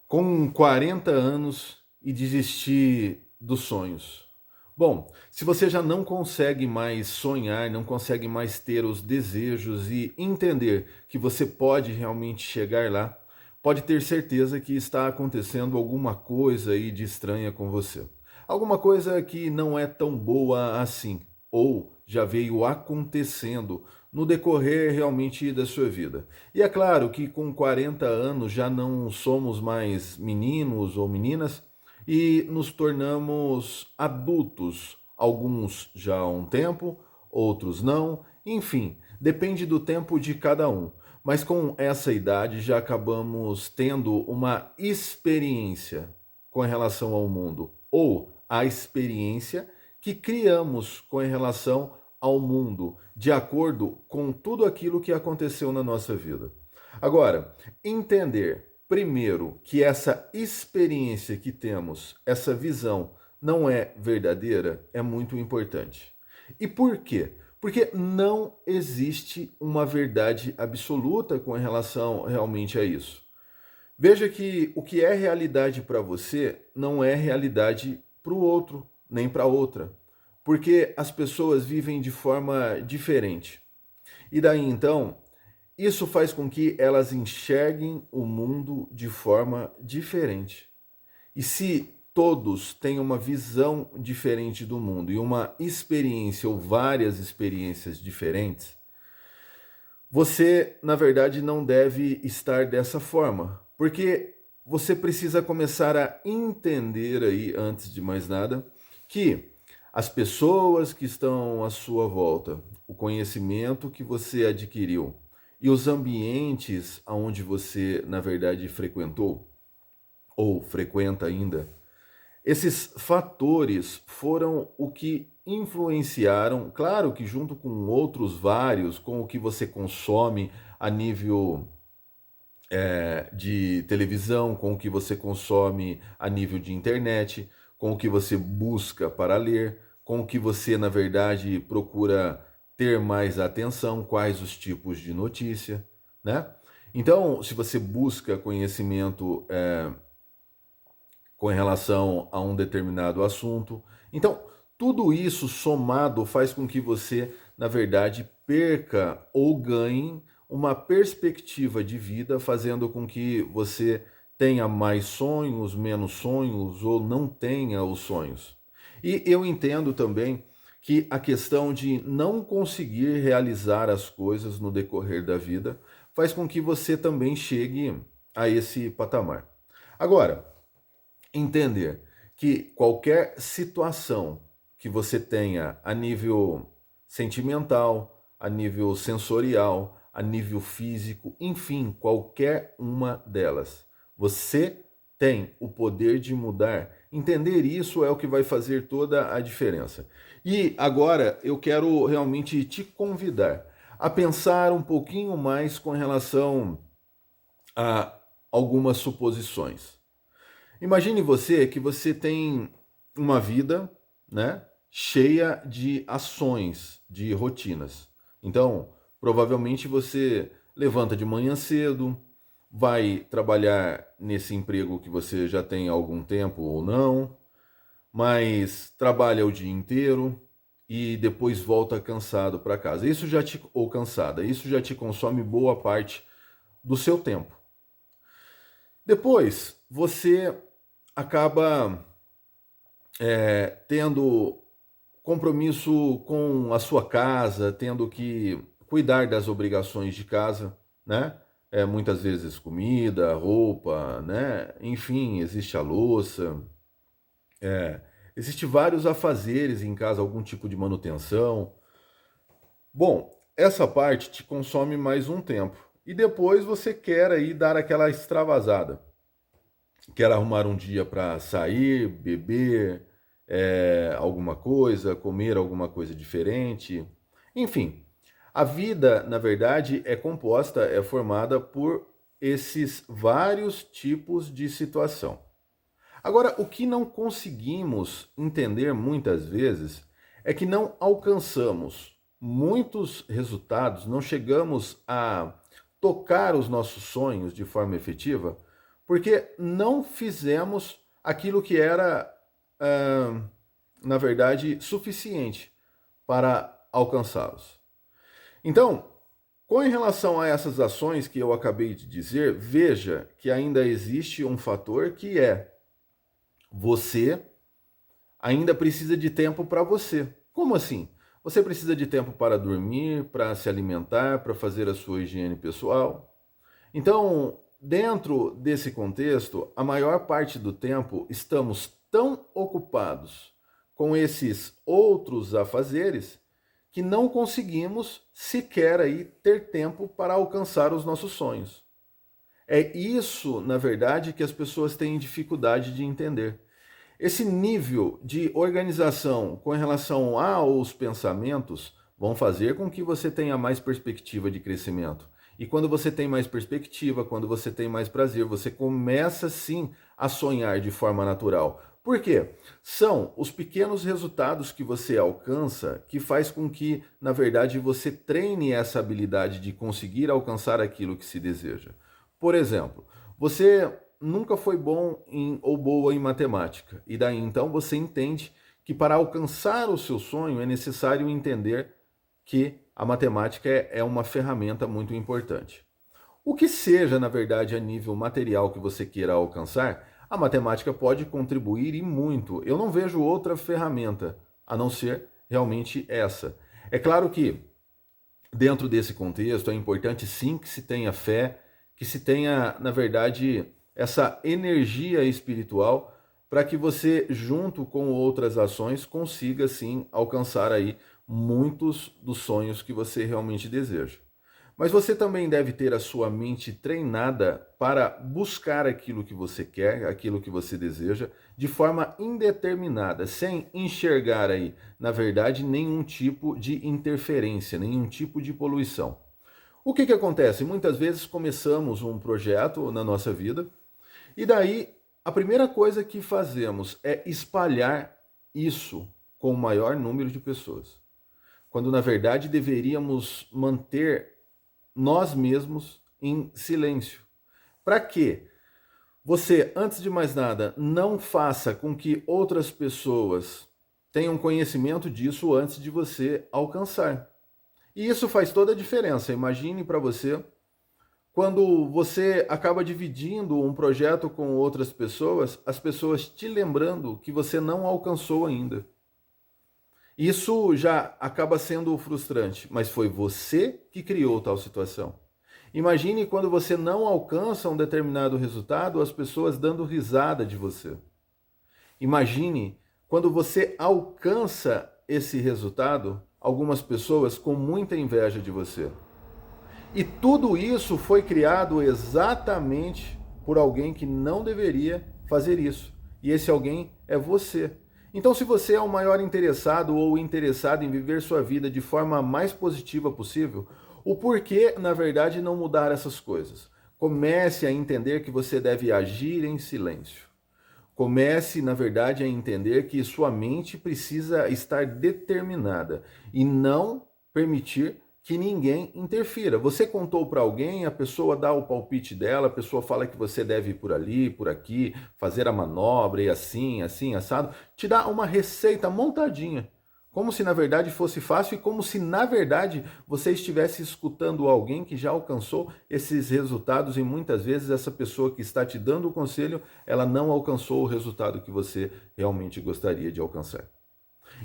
Com 40 anos e desistir dos sonhos. Bom, se você já não consegue mais sonhar, não consegue mais ter os desejos e entender que você pode realmente chegar lá, pode ter certeza que está acontecendo alguma coisa aí de estranha com você. Alguma coisa que não é tão boa assim, ou já veio acontecendo no decorrer realmente da sua vida. E é claro que com 40 anos já não somos mais meninos ou meninas e nos tornamos adultos, alguns já há um tempo, outros não, enfim, depende do tempo de cada um. Mas com essa idade já acabamos tendo uma experiência com relação ao mundo, ou a experiência que criamos com relação ao mundo, de acordo com tudo aquilo que aconteceu na nossa vida. Agora, entender primeiro que essa experiência que temos, essa visão, não é verdadeira, é muito importante. E por quê? Porque não existe uma verdade absoluta com relação realmente a isso. Veja que o que é realidade para você não é realidade para o outro, nem para outra. Porque as pessoas vivem de forma diferente. E daí então, isso faz com que elas enxerguem o mundo de forma diferente. E se todos têm uma visão diferente do mundo e uma experiência ou várias experiências diferentes, você, na verdade, não deve estar dessa forma, porque você precisa começar a entender aí, antes de mais nada, que as pessoas que estão à sua volta, o conhecimento que você adquiriu e os ambientes aonde você, na verdade, frequentou ou frequenta ainda, esses fatores foram o que influenciaram, claro que junto com outros vários, com o que você consome a nível de televisão, com o que você consome a nível de internet, com o que você busca para ler, com o que você, na verdade, procura ter mais atenção, quais os tipos de notícia, né? Então, se você busca conhecimento com relação a um determinado assunto. Então, tudo isso somado faz com que você, na verdade, perca ou ganhe uma perspectiva de vida, fazendo com que você tenha mais sonhos, menos sonhos ou não tenha os sonhos. E eu entendo também que a questão de não conseguir realizar as coisas no decorrer da vida faz com que você também chegue a esse patamar. Agora, entender que qualquer situação que você tenha a nível sentimental, a nível sensorial, a nível físico, enfim, qualquer uma delas, você tem o poder de mudar. Entender isso é o que vai fazer toda a diferença. E agora eu quero realmente te convidar a pensar um pouquinho mais com relação a algumas suposições. Imagine você que você tem uma vida, né, cheia de ações, de rotinas. Então, provavelmente você levanta de manhã cedo, vai trabalhar nesse emprego que você já tem há algum tempo ou não, mas trabalha o dia inteiro e depois volta cansado para casa. Isso já te ou cansada, isso já te consome boa parte do seu tempo. Depois, você acaba tendo compromisso com a sua casa, tendo que cuidar das obrigações de casa, né? Muitas vezes comida, roupa, né? Enfim, existe a louça, existe vários afazeres em casa, algum tipo de manutenção. Bom, essa parte te consome mais um tempo. E depois você quer aí dar aquela extravasada. Quer arrumar um dia para sair, beber alguma coisa, comer alguma coisa diferente. Enfim, a vida, na verdade, é composta, é formada por esses vários tipos de situação. Agora, o que não conseguimos entender muitas vezes é que não alcançamos muitos resultados, não chegamos a tocar os nossos sonhos de forma efetiva, porque não fizemos aquilo que era, ah, na verdade, suficiente para alcançá-los. Então, com relação a essas ações que eu acabei de dizer, veja que ainda existe um fator que é você ainda precisa de tempo para você. Como assim? Você precisa de tempo para dormir, para se alimentar, para fazer a sua higiene pessoal. Então, dentro desse contexto, a maior parte do tempo estamos tão ocupados com esses outros afazeres que não conseguimos sequer aí ter tempo para alcançar os nossos sonhos. É isso, na verdade, que as pessoas têm dificuldade de entender. Esse nível de organização com relação aos pensamentos vão fazer com que você tenha mais perspectiva de crescimento. E quando você tem mais perspectiva, quando você tem mais prazer, você começa sim a sonhar de forma natural. Por quê? São os pequenos resultados que você alcança que faz com que, na verdade, você treine essa habilidade de conseguir alcançar aquilo que se deseja. Por exemplo, você nunca foi bom ou boa em matemática. E daí então você entende que para alcançar o seu sonho é necessário entender que a matemática é uma ferramenta muito importante. O que seja, na verdade, a nível material que você queira alcançar, a matemática pode contribuir e muito. Eu não vejo outra ferramenta a não ser realmente essa. É claro que, dentro desse contexto, é importante sim que se tenha fé, que se tenha, na verdade, essa energia espiritual para que você, junto com outras ações, consiga sim alcançar aí muitos dos sonhos que você realmente deseja. Mas você também deve ter a sua mente treinada para buscar aquilo que você quer, aquilo que você deseja, de forma indeterminada, sem enxergar aí, na verdade, nenhum tipo de interferência, nenhum tipo de poluição. O que acontece? Muitas vezes começamos um projeto na nossa vida e daí a primeira coisa que fazemos é espalhar isso com o maior número de pessoas, quando na verdade deveríamos manter nós mesmos em silêncio. Para quê? Você, antes de mais nada, não faça com que outras pessoas tenham conhecimento disso antes de você alcançar. E isso faz toda a diferença. Imagine para você quando você acaba dividindo um projeto com outras pessoas, as pessoas te lembrando que você não alcançou ainda. Isso já acaba sendo frustrante, mas foi você que criou tal situação. Imagine quando você não alcança um determinado resultado, as pessoas dando risada de você. Imagine quando você alcança esse resultado, algumas pessoas com muita inveja de você. E tudo isso foi criado exatamente por alguém que não deveria fazer isso. E esse alguém é você. Então, se você é o maior interessado ou interessado em viver sua vida de forma mais positiva possível, o porquê, na verdade, não mudar essas coisas? Comece a entender que você deve agir em silêncio. Comece, na verdade, a entender que sua mente precisa estar determinada e não permitir que ninguém interfira. Você contou para alguém, a pessoa dá o palpite dela, a pessoa fala que você deve ir por ali, por aqui, fazer a manobra e assim, assim, assado. Te dá uma receita montadinha. Como se na verdade fosse fácil e como se na verdade você estivesse escutando alguém que já alcançou esses resultados e muitas vezes essa pessoa que está te dando o conselho, ela não alcançou o resultado que você realmente gostaria de alcançar.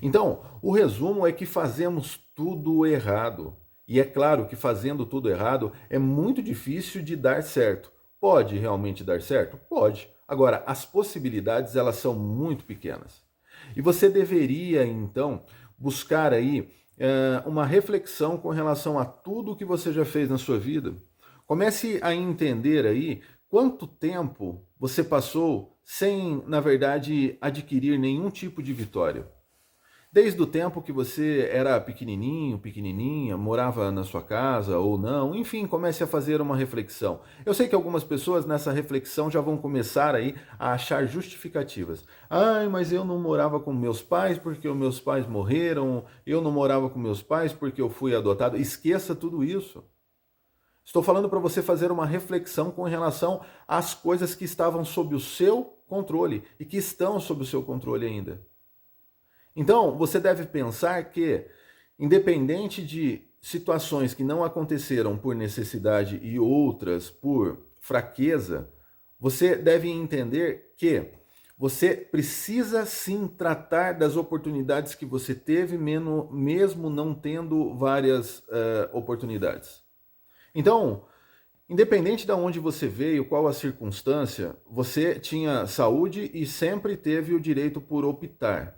Então, o resumo é que fazemos tudo errado. E é claro que fazendo tudo errado é muito difícil de dar certo. Pode realmente dar certo? Pode. Agora, as possibilidades elas são muito pequenas. E você deveria, então, buscar aí uma reflexão com relação a tudo que você já fez na sua vida. Comece a entender aí quanto tempo você passou sem, na verdade, adquirir nenhum tipo de vitória. Desde o tempo que você era pequenininho, pequenininha, morava na sua casa ou não, enfim, comece a fazer uma reflexão. Eu sei que algumas pessoas nessa reflexão já vão começar aí a achar justificativas. Ai, mas eu não morava com meus pais porque os meus pais morreram, eu não morava com meus pais porque eu fui adotado. Esqueça tudo isso. Estou falando para você fazer uma reflexão com relação às coisas que estavam sob o seu controle e que estão sob o seu controle ainda. Então, você deve pensar que, independente de situações que não aconteceram por necessidade e outras por fraqueza, você deve entender que você precisa sim tratar das oportunidades que você teve, mesmo não tendo várias oportunidades. Então, independente de onde você veio, qual a circunstância, você tinha saúde e sempre teve o direito por optar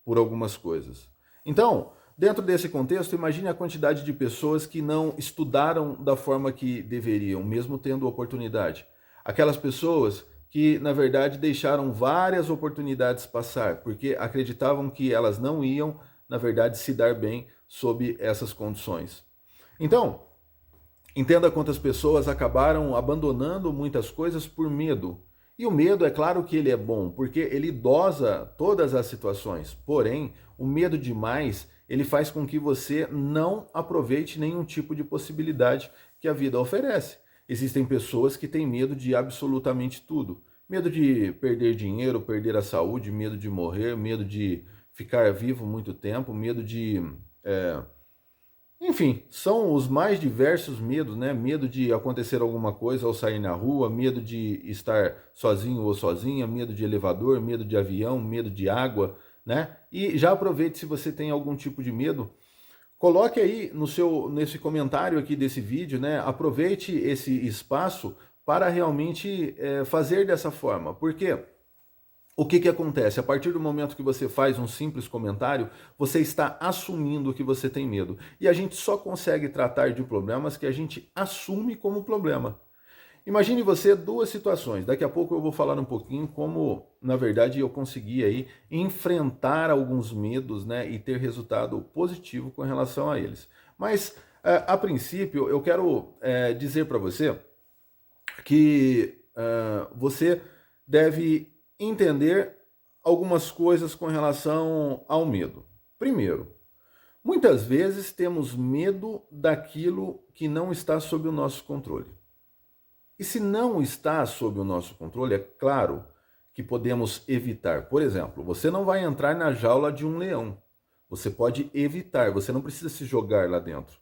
por algumas coisas. Então, dentro desse contexto, imagine a quantidade de pessoas que não estudaram da forma que deveriam, mesmo tendo oportunidade. Aquelas pessoas que, na verdade, deixaram várias oportunidades passar, porque acreditavam que elas não iam, na verdade, se dar bem sob essas condições. Então, entenda quantas pessoas acabaram abandonando muitas coisas por medo. E o medo, é claro que ele é bom, porque ele dosa todas as situações. Porém, o medo demais, ele faz com que você não aproveite nenhum tipo de possibilidade que a vida oferece. Existem pessoas que têm medo de absolutamente tudo. Medo de perder dinheiro, perder a saúde, medo de morrer, medo de ficar vivo muito tempo, medo de... Enfim, são os mais diversos medos, né? Medo de acontecer alguma coisa ao sair na rua, medo de estar sozinho ou sozinha, medo de elevador, medo de avião, medo de água, né? E já aproveite, se você tem algum tipo de medo, coloque aí nesse comentário aqui desse vídeo, né? Aproveite esse espaço para realmente fazer dessa forma. Por quê? O que acontece? A partir do momento que você faz um simples comentário, você está assumindo que você tem medo. E a gente só consegue tratar de problemas que a gente assume como problema. Imagine você duas situações. Daqui a pouco eu vou falar um pouquinho como, na verdade, eu consegui aí enfrentar alguns medos, né, e ter resultado positivo com relação a eles. Mas, a princípio, eu quero dizer para você que você deve entender algumas coisas com relação ao medo. Primeiro, muitas vezes temos medo daquilo que não está sob o nosso controle. E se não está sob o nosso controle, é claro que podemos evitar. Por exemplo, você não vai entrar na jaula de um leão. Você pode evitar, você não precisa se jogar lá dentro.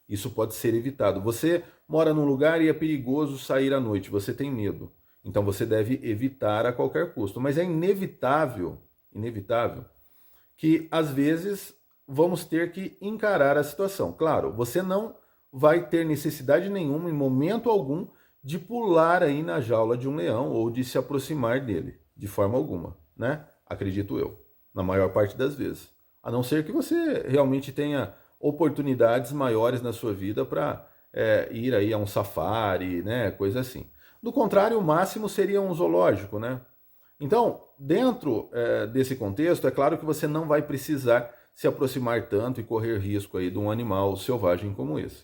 Isso pode ser evitado. Você mora num lugar e é perigoso sair à noite, você tem medo. Então você deve evitar a qualquer custo. Mas é inevitável que às vezes vamos ter que encarar a situação. Claro, você não vai ter necessidade nenhuma, em momento algum, de pular aí na jaula de um leão ou de se aproximar dele, de forma alguma, né? Acredito eu, na maior parte das vezes. A não ser que você realmente tenha oportunidades maiores na sua vida para ir aí a um safari, né? Coisa assim. Do contrário, o máximo seria um zoológico, né? Então, dentro desse contexto, é claro que você não vai precisar se aproximar tanto e correr risco aí de um animal selvagem como esse.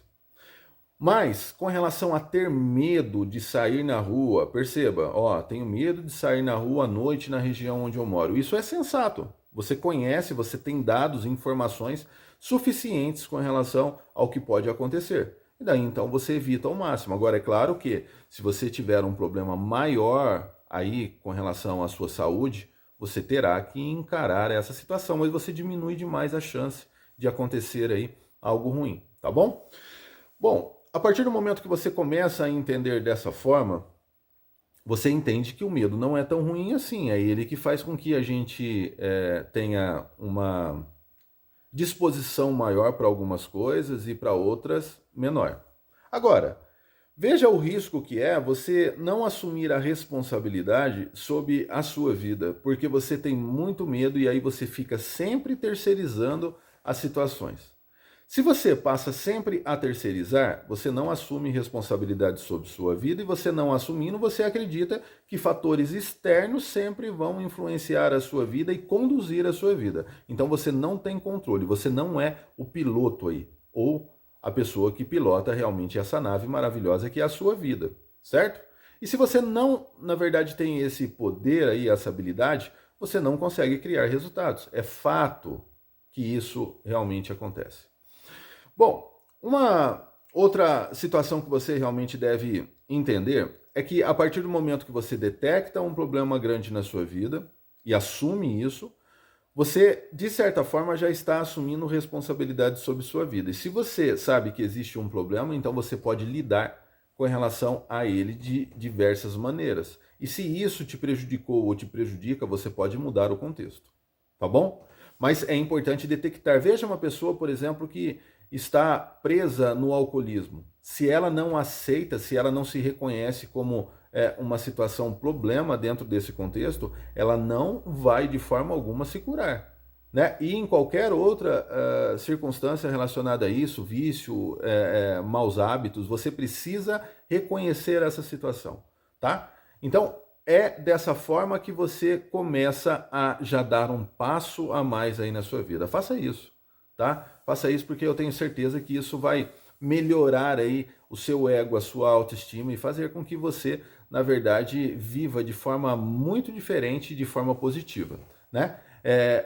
Mas, com relação a ter medo de sair na rua, perceba, ó, tenho medo de sair na rua à noite na região onde eu moro. Isso é sensato. Você conhece, você tem dados e informações suficientes com relação ao que pode acontecer. E daí então você evita ao máximo. Agora, é claro que se você tiver um problema maior aí com relação à sua saúde, você terá que encarar essa situação, mas você diminui demais a chance de acontecer aí algo ruim, tá bom? Bom, a partir do momento que você começa a entender dessa forma, você entende que o medo não é tão ruim assim. É ele que faz com que a gente tenha uma disposição maior para algumas coisas e para outras menor. Agora, veja o risco que é você não assumir a responsabilidade sobre a sua vida, porque você tem muito medo e aí você fica sempre terceirizando as situações. Se você passa sempre a terceirizar, você não assume responsabilidade sobre sua vida e você não assumindo, você acredita que fatores externos sempre vão influenciar a sua vida e conduzir a sua vida. Então você não tem controle, você não é o piloto aí, ou a pessoa que pilota realmente essa nave maravilhosa que é a sua vida, certo? E se você não, na verdade, tem esse poder aí, essa habilidade, você não consegue criar resultados. É fato que isso realmente acontece. Bom, Outra situação que você realmente deve entender é que a partir do momento que você detecta um problema grande na sua vida e assume isso, você, de certa forma, já está assumindo responsabilidade sobre sua vida. E se você sabe que existe um problema, então você pode lidar com relação a ele de diversas maneiras. E se isso te prejudicou ou te prejudica, você pode mudar o contexto. Tá bom? Mas é importante detectar. Veja uma pessoa, por exemplo, que está presa no alcoolismo. Se ela não aceita, se ela não se reconhece como uma situação, um problema dentro desse contexto, ela não vai de forma alguma se curar. Né? E em qualquer outra circunstância relacionada a isso, vício, maus hábitos, você precisa reconhecer essa situação. Tá? Então, é dessa forma que você começa a já dar um passo a mais aí na sua vida. Faça isso, tá? Faça isso porque eu tenho certeza que isso vai melhorar aí o seu ego, a sua autoestima e fazer com que você, na verdade, viva de forma muito diferente, de forma positiva, né?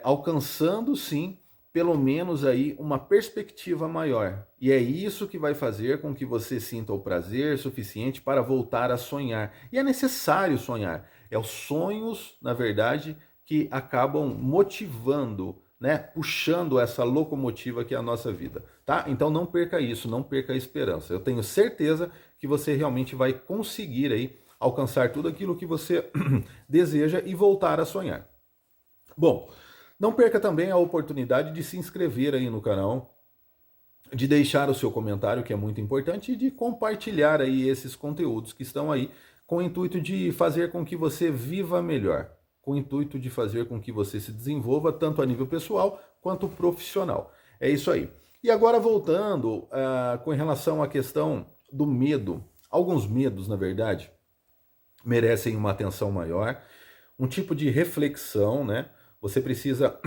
Alcançando sim pelo menos aí uma perspectiva maior. E é isso que vai fazer com que você sinta o prazer suficiente para voltar a sonhar. E é necessário sonhar. É os sonhos, na verdade, que acabam motivando, né, puxando essa locomotiva que é a nossa vida, tá? Então não perca isso, não perca a esperança. Eu tenho certeza que você realmente vai conseguir aí alcançar tudo aquilo que você deseja e voltar a sonhar. Bom, não perca também a oportunidade de se inscrever aí no canal, de deixar o seu comentário, que é muito importante, e de compartilhar aí esses conteúdos que estão aí com o intuito de fazer com que você viva melhor, com o intuito de fazer com que você se desenvolva tanto a nível pessoal quanto profissional. É isso aí. E agora voltando com relação à questão do medo. Alguns medos, na verdade, merecem uma atenção maior, um tipo de reflexão, né? Você precisa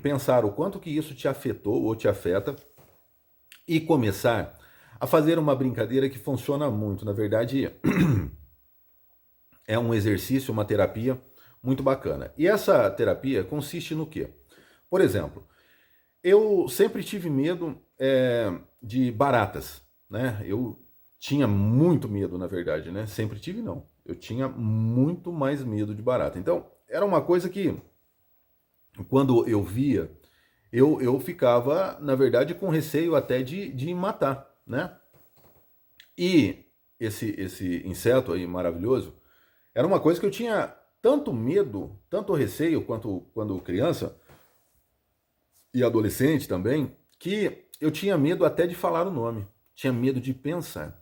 pensar o quanto que isso te afetou ou te afeta e começar a fazer uma brincadeira que funciona muito. Na verdade, é um exercício, uma terapia muito bacana. E essa terapia consiste no quê? Por exemplo, eu sempre tive medo de baratas, né? Eu tinha muito medo, na verdade, né? Sempre tive, não. Eu tinha muito mais medo de barata. Então, era uma coisa que, quando eu via, eu ficava, na verdade, com receio até de matar, né? E esse inseto aí maravilhoso era uma coisa que eu tinha tanto medo, tanto receio quanto quando criança e adolescente também, que eu tinha medo até de falar o nome, tinha medo de pensar.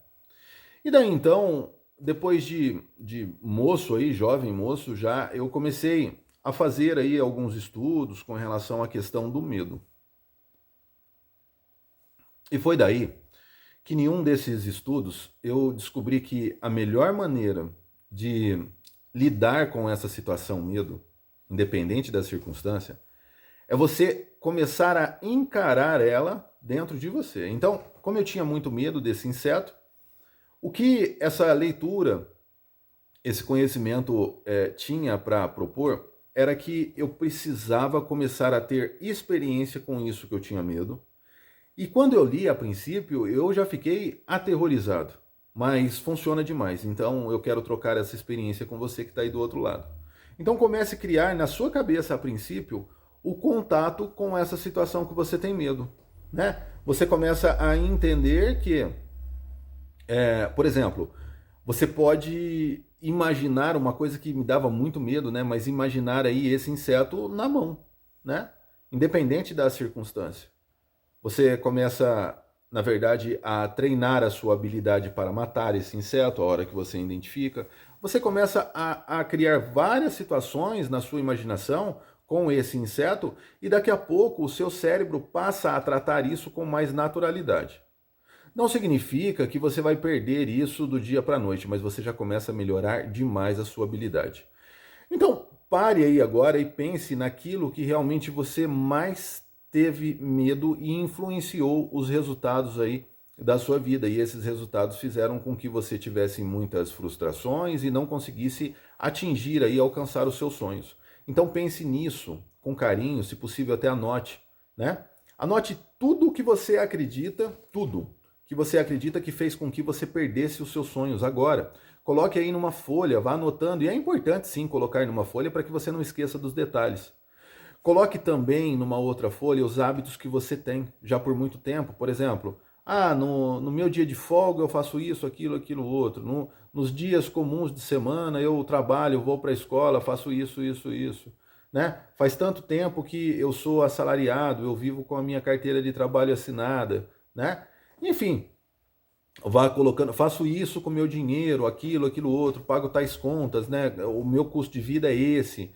E daí então, depois de moço aí, jovem moço, já eu comecei a fazer aí alguns estudos com relação à questão do medo. E foi daí que nenhum desses estudos eu descobri que a melhor maneira de lidar com essa situação medo, independente da circunstância, é você começar a encarar ela dentro de você. Então, como eu tinha muito medo desse inseto, o que essa leitura, esse conhecimento tinha para propor era que eu precisava começar a ter experiência com isso que eu tinha medo. E quando eu li a princípio, eu já fiquei aterrorizado. Mas funciona demais. Então eu quero trocar essa experiência com você que está aí do outro lado. Então comece a criar na sua cabeça, a princípio, o contato com essa situação que você tem medo. Né? Você começa a entender que, por exemplo, você pode imaginar uma coisa que me dava muito medo, né? Mas imaginar aí esse inseto na mão, né? Independente da circunstância. Você começa, na verdade, a treinar a sua habilidade para matar esse inseto a hora que você identifica. Você começa a criar várias situações na sua imaginação com esse inseto e daqui a pouco o seu cérebro passa a tratar isso com mais naturalidade. Não significa que você vai perder isso do dia para a noite, mas você já começa a melhorar demais a sua habilidade. Então, pare aí agora e pense naquilo que realmente você mais teve medo e influenciou os resultados aí da sua vida. E esses resultados fizeram com que você tivesse muitas frustrações e não conseguisse atingir aí, alcançar os seus sonhos. Então pense nisso com carinho, se possível até anote, né? Anote tudo o que você acredita, tudo que você acredita que fez com que você perdesse os seus sonhos agora. Coloque aí numa folha, vá anotando, e é importante sim colocar numa folha para que você não esqueça dos detalhes. Coloque também numa outra folha os hábitos que você tem já por muito tempo. Por exemplo, no meu dia de folga eu faço isso, aquilo, outro. Nos dias comuns de semana eu trabalho, vou para a escola, faço isso. Né? Faz tanto tempo que eu sou assalariado, eu vivo com a minha carteira de trabalho assinada. Né? Enfim, vá colocando, faço isso com o meu dinheiro, aquilo outro, pago tais contas, né? O meu custo de vida é esse.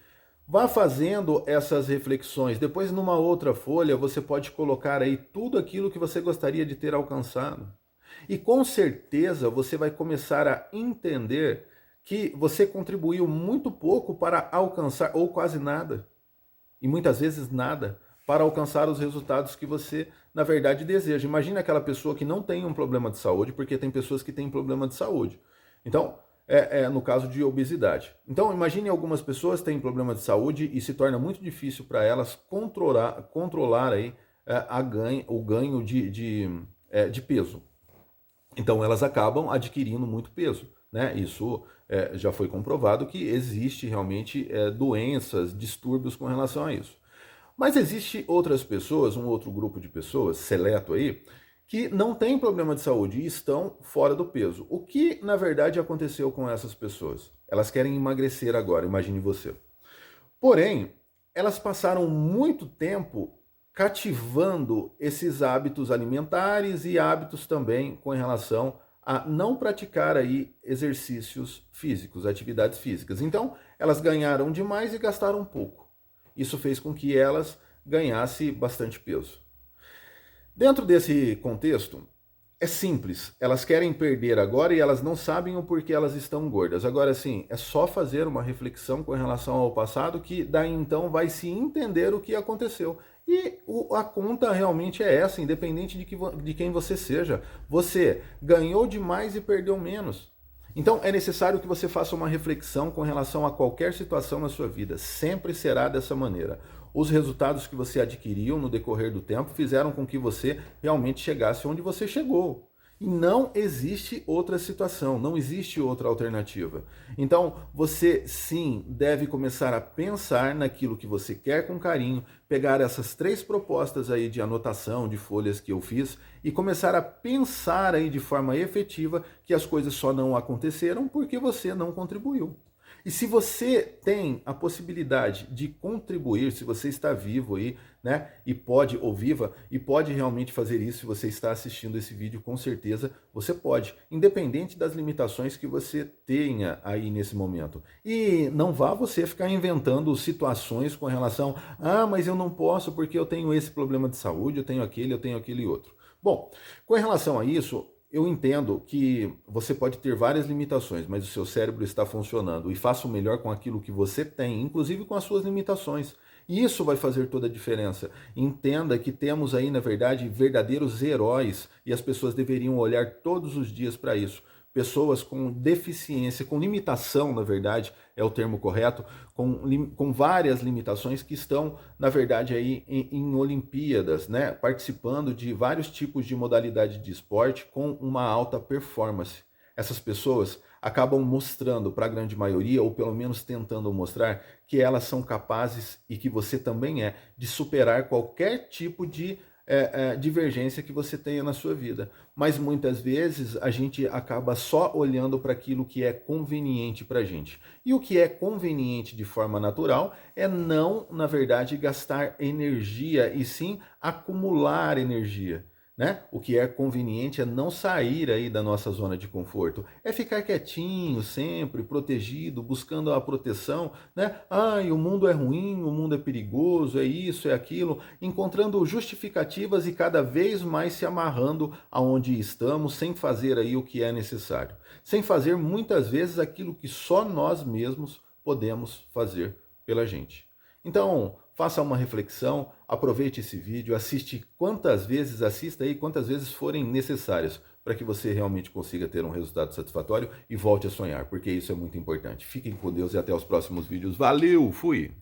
Vá fazendo essas reflexões. Depois, numa outra folha, você pode colocar aí tudo aquilo que você gostaria de ter alcançado. E com certeza você vai começar a entender que você contribuiu muito pouco para alcançar, ou quase nada, e muitas vezes nada, para alcançar os resultados que você, na verdade, deseja. Imagina aquela pessoa que não tem um problema de saúde, porque tem pessoas que têm problema de saúde. Então, no caso de obesidade. Então, imagine algumas pessoas têm problema de saúde e se torna muito difícil para elas controlar aí, o ganho de peso. Então, elas acabam adquirindo muito peso. Né? Isso já foi comprovado que existe realmente doenças, distúrbios com relação a isso. Mas existe outras pessoas, um outro grupo de pessoas, seleto aí, que não tem problema de saúde e estão fora do peso. O que, na verdade, aconteceu com essas pessoas? Elas querem emagrecer agora, imagine você. Porém, elas passaram muito tempo cativando esses hábitos alimentares e hábitos também com relação a não praticar aí exercícios físicos, atividades físicas. Então, elas ganharam demais e gastaram pouco. Isso fez com que elas ganhassem bastante peso. Dentro desse contexto, é simples. Elas querem perder agora e elas não sabem o porquê elas estão gordas. Agora sim, é só fazer uma reflexão com relação ao passado que daí então vai se entender o que aconteceu. E a conta realmente é essa, independente de quem você seja. Você ganhou demais e perdeu menos. Então é necessário que você faça uma reflexão com relação a qualquer situação na sua vida. Sempre será dessa maneira. Os resultados que você adquiriu no decorrer do tempo fizeram com que você realmente chegasse onde você chegou. E não existe outra situação, não existe outra alternativa. Então, você sim deve começar a pensar naquilo que você quer com carinho, pegar essas 3 propostas aí de anotação, de folhas que eu fiz e começar a pensar aí de forma efetiva que as coisas só não aconteceram porque você não contribuiu. E se você tem a possibilidade de contribuir, se você está vivo aí, né, e pode, ou viva, e pode realmente fazer isso, se você está assistindo esse vídeo, com certeza você pode, independente das limitações que você tenha aí nesse momento. E não vá você ficar inventando situações com relação, mas eu não posso porque eu tenho esse problema de saúde, eu tenho aquele outro. Bom, com relação a isso, eu entendo que você pode ter várias limitações, mas o seu cérebro está funcionando e faça o melhor com aquilo que você tem, inclusive com as suas limitações. E isso vai fazer toda a diferença. Entenda que temos aí, na verdade, verdadeiros heróis e as pessoas deveriam olhar todos os dias para isso. Pessoas com deficiência, com limitação, na verdade, é o termo correto, com várias limitações que estão, na verdade, aí em Olimpíadas, né? Participando de vários tipos de modalidade de esporte com uma alta performance. Essas pessoas acabam mostrando para a grande maioria, ou pelo menos tentando mostrar, que elas são capazes, e que você também é, de superar qualquer tipo de divergência que você tenha na sua vida. Mas muitas vezes a gente acaba só olhando para aquilo que é conveniente para a gente. E o que é conveniente de forma natural é não, na verdade, gastar energia e sim acumular energia. Né? O que é conveniente é não sair aí da nossa zona de conforto, é ficar quietinho sempre, protegido, buscando a proteção, né? O mundo é ruim, o mundo é perigoso, é isso, é aquilo, encontrando justificativas e cada vez mais se amarrando aonde estamos, sem fazer aí o que é necessário, sem fazer muitas vezes aquilo que só nós mesmos podemos fazer pela gente. Então, faça uma reflexão, aproveite esse vídeo, assista aí quantas vezes forem necessárias para que você realmente consiga ter um resultado satisfatório e volte a sonhar, porque isso é muito importante. Fiquem com Deus e até os próximos vídeos. Valeu, fui!